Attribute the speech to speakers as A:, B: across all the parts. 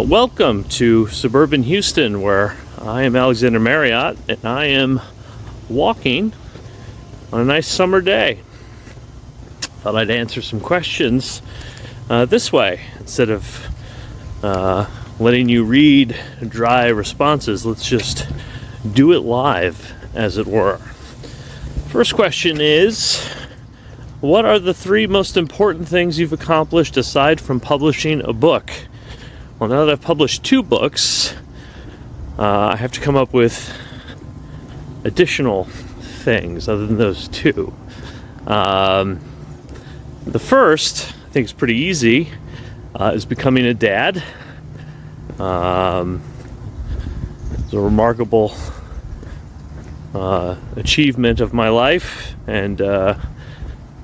A: Welcome to suburban Houston, where I am Alexander Marriott, and I am walking on a nice summer day. Thought I'd answer some questions this way instead of letting you read dry responses. Let's just do it live, as it were. First question is, what are the 3 most important things you've accomplished aside from publishing a book? Well, now that I've published 2 books, I have to come up with additional things other than those 2. The first, I think is pretty easy, is becoming a dad. It's a remarkable achievement of my life, and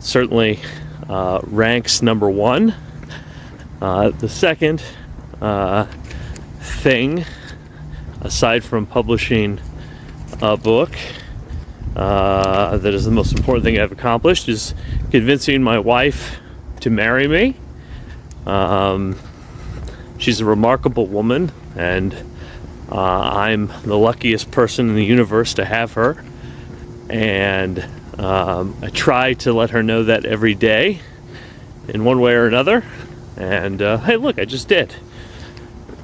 A: certainly ranks number 1. The second thing, aside from publishing a book, that is the most important thing I've accomplished, is convincing my wife to marry me. She's a remarkable woman, and I'm the luckiest person in the universe to have her. And I try to let her know that every day in one way or another. And hey, look, I just did.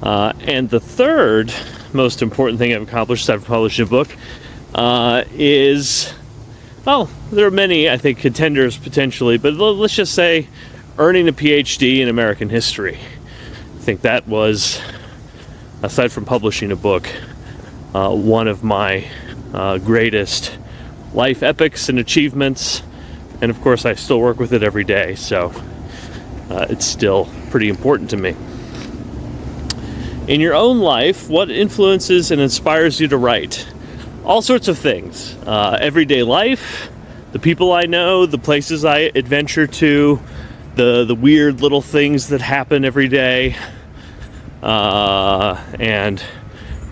A: And the third most important thing I've accomplished aside from publishing a book is, well, there are many, I think, contenders potentially, but let's just say earning a PhD in American history. I think that was, aside from publishing a book, one of my greatest life epics and achievements. And of course, I still work with it every day, so it's still pretty important to me. In your own life, what influences and inspires you to write? All sorts of things. Everyday life, the people I know, the places I adventure to, the weird little things that happen every day, and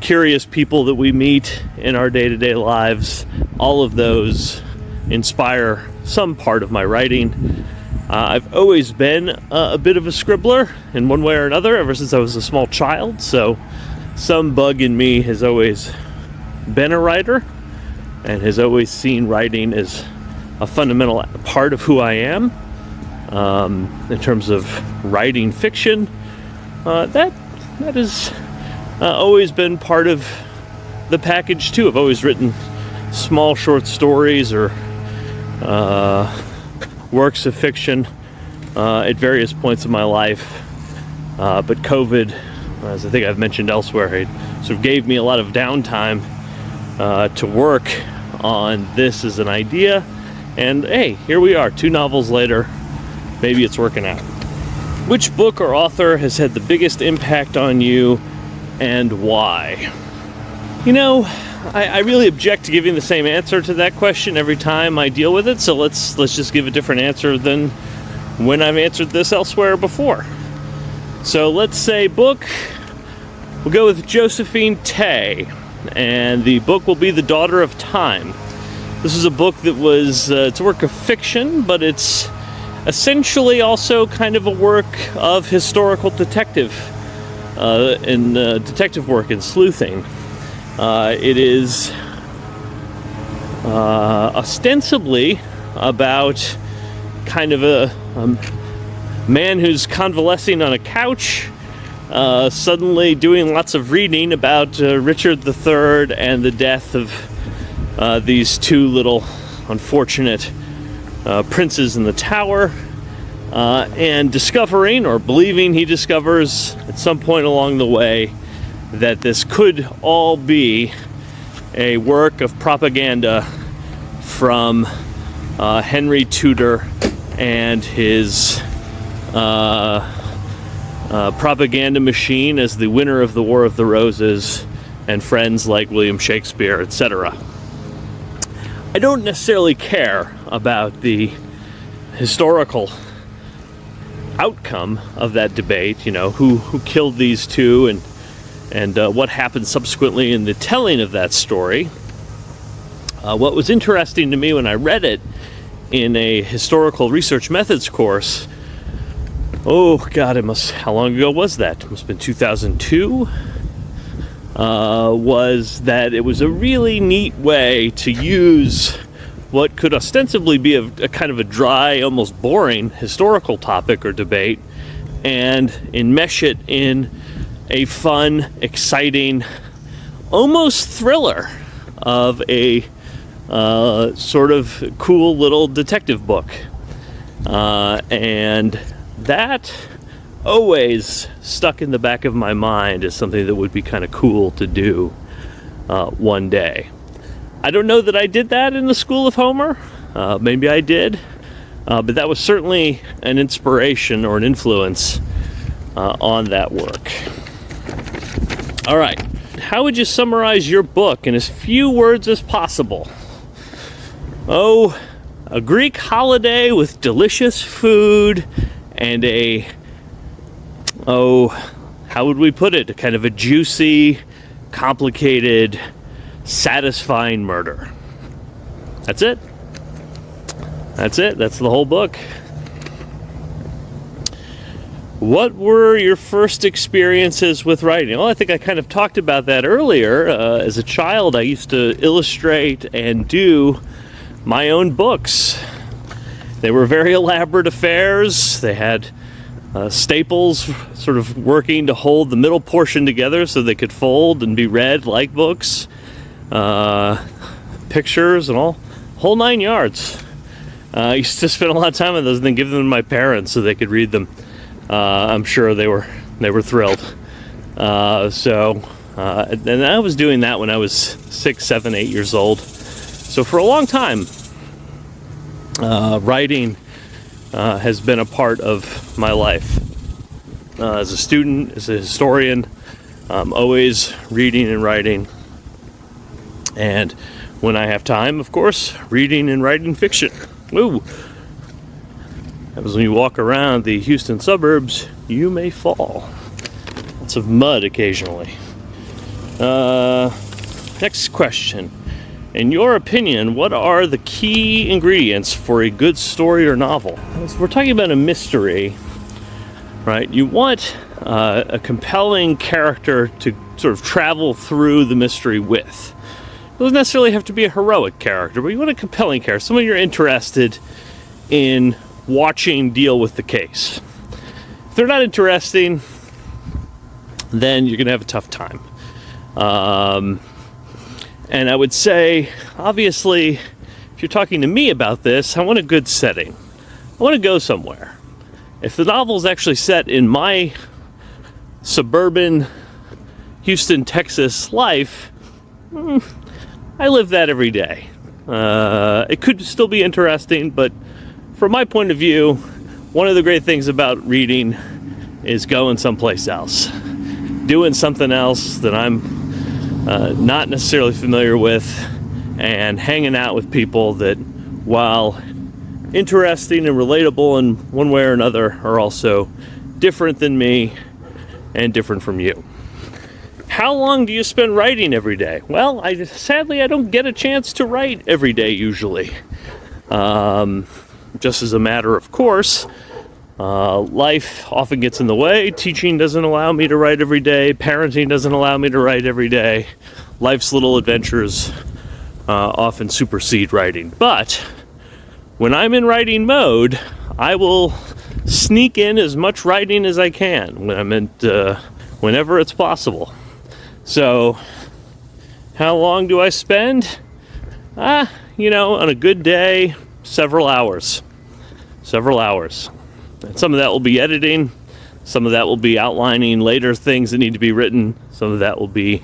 A: curious people that we meet in our day-to-day lives. All of those inspire some part of my writing. I've always been a bit of a scribbler in one way or another ever since I was a small child, so some bug in me has always been a writer and has always seen writing as a fundamental part of who I am. In terms of writing fiction, that has always been part of the package too. I've always written small short stories or works of fiction at various points of my life, but COVID, as I think I've mentioned elsewhere, it sort of gave me a lot of downtime to work on this as an idea, and hey, here we are 2 novels later. Maybe it's working out. Which book or author has had the biggest impact on you, and why? You know, I really object to giving the same answer to that question every time I deal with it, so let's just give a different answer than when I've answered this elsewhere before. So let's say book, we'll go with Josephine Tey, and the book will be The Daughter of Time. This is a book that was, it's a work of fiction, but it's essentially also kind of a work of historical detective detective work and sleuthing. It is ostensibly about kind of a man who's convalescing on a couch, suddenly doing lots of reading about Richard III and the death of these 2 little unfortunate princes in the tower, and discovering, or believing he discovers at some point along the way, that this could all be a work of propaganda from Henry Tudor and his propaganda machine as the winner of the War of the Roses and friends like William Shakespeare, etc. I don't necessarily care about the historical outcome of that debate, you know, who killed these 2 and what happened subsequently in the telling of that story. What was interesting to me when I read it in a historical research methods course Oh God, how long ago was that? It must have been 2002. Was that it was a really neat way to use what could ostensibly be a kind of a dry, almost boring historical topic or debate, and enmesh it in a fun, exciting, almost thriller of a sort of cool little detective book. And that always stuck in the back of my mind as something that would be kind of cool to do one day. I don't know that I did that in the School of Homer. Maybe I did. But that was certainly an inspiration or an influence on that work. All right. How would you summarize your book in as few words as possible? Oh, a Greek holiday with delicious food and how would we put it? A kind of a juicy, complicated, satisfying murder. That's it. That's the whole book. What were your first experiences with writing? Well, I think I kind of talked about that earlier. As a child, I used to illustrate and do my own books. They were very elaborate affairs. They had staples sort of working to hold the middle portion together so they could fold and be read like books. Pictures and whole 9 yards. I used to spend a lot of time on those and then give them to my parents so they could read them. I'm sure they were thrilled. And I was doing that when I was 6, 7, 8 years old. So for a long time, writing has been a part of my life. As a student, as a historian, always reading and writing. And when I have time, of course, reading and writing fiction. Ooh. That was when you walk around the Houston suburbs, you may fall. Lots of mud occasionally. Next question. In your opinion, what are the key ingredients for a good story or novel? So we're talking about a mystery, right? You want a compelling character to sort of travel through the mystery with. It doesn't necessarily have to be a heroic character, but you want a compelling character, someone you're interested in watching deal with the case. If they're not interesting, then you're going to have a tough time. And I would say, obviously, if you're talking to me about this, I want a good setting. I want to go somewhere. If the novel is actually set in my suburban Houston, Texas life, I live that every day. It could still be interesting, but from my point of view, one of the great things about reading is going someplace else, doing something else that I'm not necessarily familiar with, and hanging out with people that, while interesting and relatable in one way or another, are also different than me and different from you. How long do you spend writing every day? Well, sadly I don't get a chance to write every day usually. Just as a matter of course, life often gets in the way. Teaching doesn't allow me to write every day. Parenting doesn't allow me to write every day. Life's little adventures often supersede writing. But when I'm in writing mode, I will sneak in as much writing as I can whenever it's possible. So, how long do I spend? On a good day, several hours. And some of that will be editing, some of that will be outlining later things that need to be written, some of that will be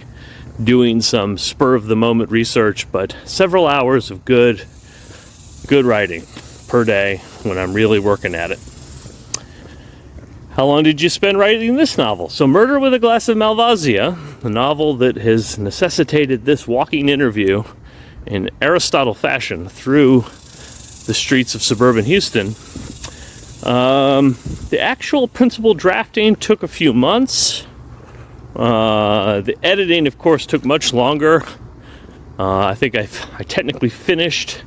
A: doing some spur-of-the-moment research, but several hours of good writing per day when I'm really working at it. How long did you spend writing this novel? So Murder with a Glass of Malvasia, the novel that has necessitated this walking interview in Aristotle fashion through the streets of suburban Houston. The actual principal drafting took a few months. The editing, of course, took much longer. I think I technically finished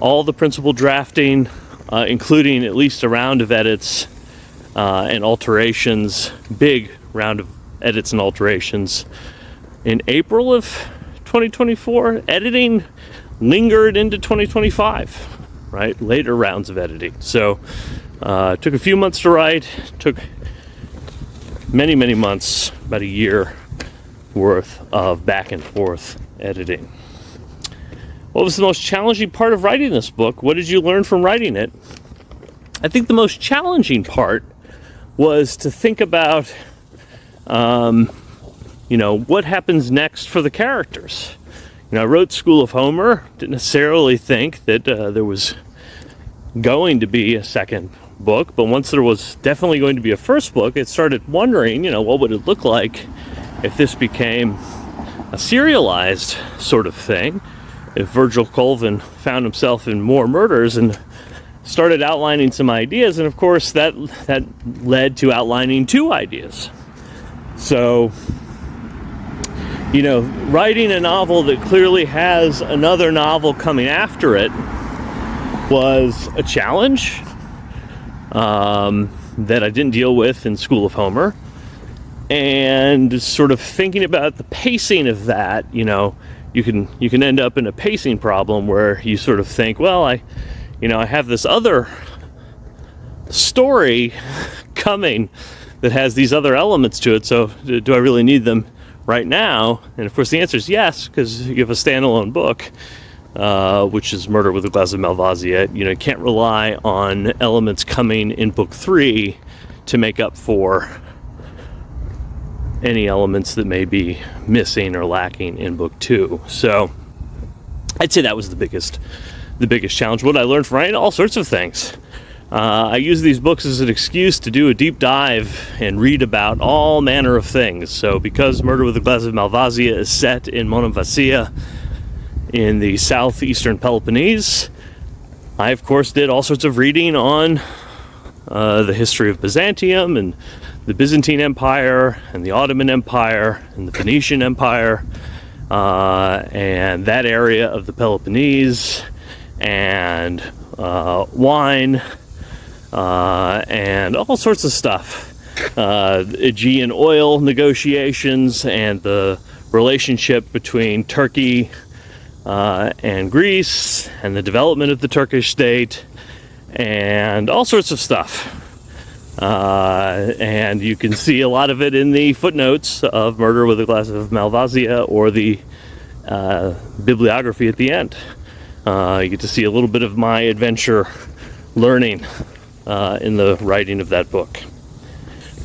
A: all the principal drafting, including at least a round of edits, and alterations, big round of edits and alterations in April of 2024. Editing lingered into 2025, right? Later rounds of editing. So it took a few months to write, took many, many months, about a year worth of back and forth editing. What was the most challenging part of writing this book? What did you learn from writing it? I think the most challenging part was to think about, what happens next for the characters. I wrote School of Homer, didn't necessarily think that there was going to be a second book, but once there was definitely going to be a first book, it started wondering, what would it look like if this became a serialized sort of thing, if Virgil Colvin found himself in more murders, and started outlining some ideas, and of course that led to outlining 2 ideas. So, writing a novel that clearly has another novel coming after it was a challenge that I didn't deal with in School of Homer. And sort of thinking about the pacing of that, you can end up in a pacing problem where you sort of think, well, I have this other story coming that has these other elements to it, so do I really need them right now? And of course the answer is yes, because you have a standalone book, which is Murder with a Glass of Malvasia. You can't rely on elements coming in book 3 to make up for any elements that may be missing or lacking in book 2. So I'd say that was the biggest challenge. What I learned from writing, all sorts of things. I use these books as an excuse to do a deep dive and read about all manner of things. So because Murder with a Glass of Malvasia is set in Monemvasia in the southeastern Peloponnese, I of course did all sorts of reading on the history of Byzantium and the Byzantine Empire and the Ottoman Empire and the Phoenician Empire, and that area of the Peloponnese, and wine, and all sorts of stuff. Aegean oil negotiations and the relationship between Turkey and Greece and the development of the Turkish state, and all sorts of stuff. And you can see a lot of it in the footnotes of Murder with a Glass of Malvasia or the bibliography at the end. You get to see a little bit of my adventure learning in the writing of that book.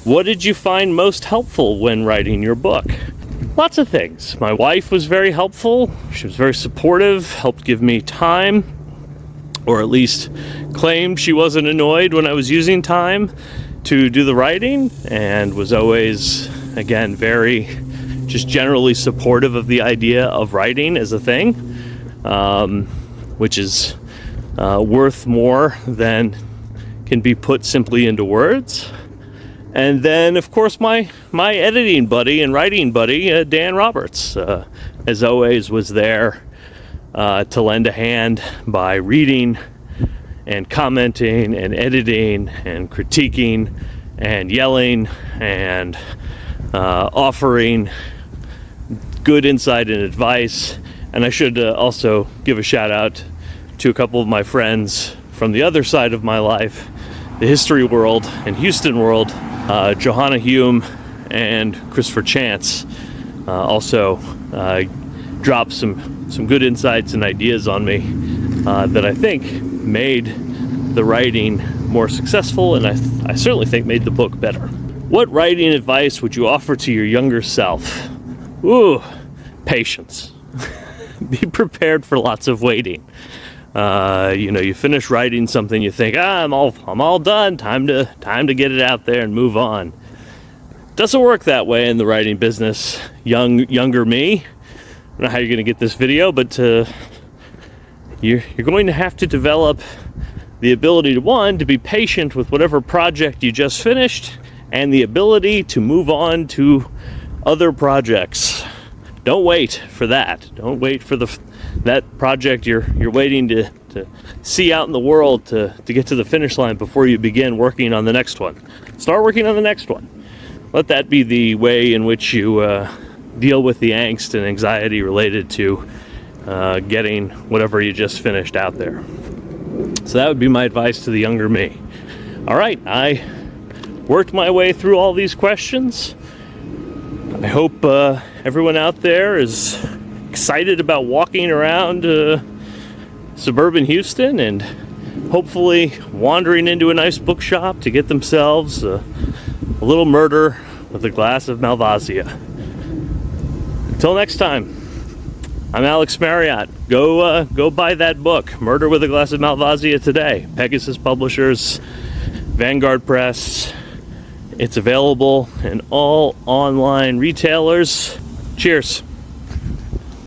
A: What did you find most helpful when writing your book? Lots of things. My wife was very helpful. She was very supportive, helped give me time, or at least claimed she wasn't annoyed when I was using time to do the writing, and was always, again, very just generally supportive of the idea of writing as a thing, which is worth more than can be put simply into words. And then, of course, my editing buddy and writing buddy, Dan Roberts, as always, was there to lend a hand by reading and commenting and editing and critiquing and yelling and offering good insight and advice. And I should also give a shout out to a couple of my friends from the other side of my life, the history world and Houston world, Johanna Hume and Christopher Chance, also dropped some good insights and ideas on me that I think made the writing more successful, and I certainly think made the book better. What writing advice would you offer to your younger self? Ooh, patience. Be prepared for lots of waiting. You finish writing something, you think, I'm all done, time to get it out there and move on. Doesn't work that way in the writing business. Younger me, I don't know how you're going to get this video, but you're going to have to develop the ability to be patient with whatever project you just finished, and the ability to move on to other projects. Don't wait for that. Don't wait for that project you're waiting to to see out in the world to get to the finish line before you begin working on the next one. Start working on the next one. Let that be the way in which you deal with the angst and anxiety related to getting whatever you just finished out there. So that would be my advice to the younger me. All right, I worked my way through all these questions. I hope everyone out there is excited about walking around suburban Houston and hopefully wandering into a nice bookshop to get themselves a little murder with a glass of Malvasia. Until next time, I'm Alex Marriott. Go buy that book, Murder with a Glass of Malvasia, today. Pegasus Publishers, Vanguard Press. It's available in all online retailers. Cheers.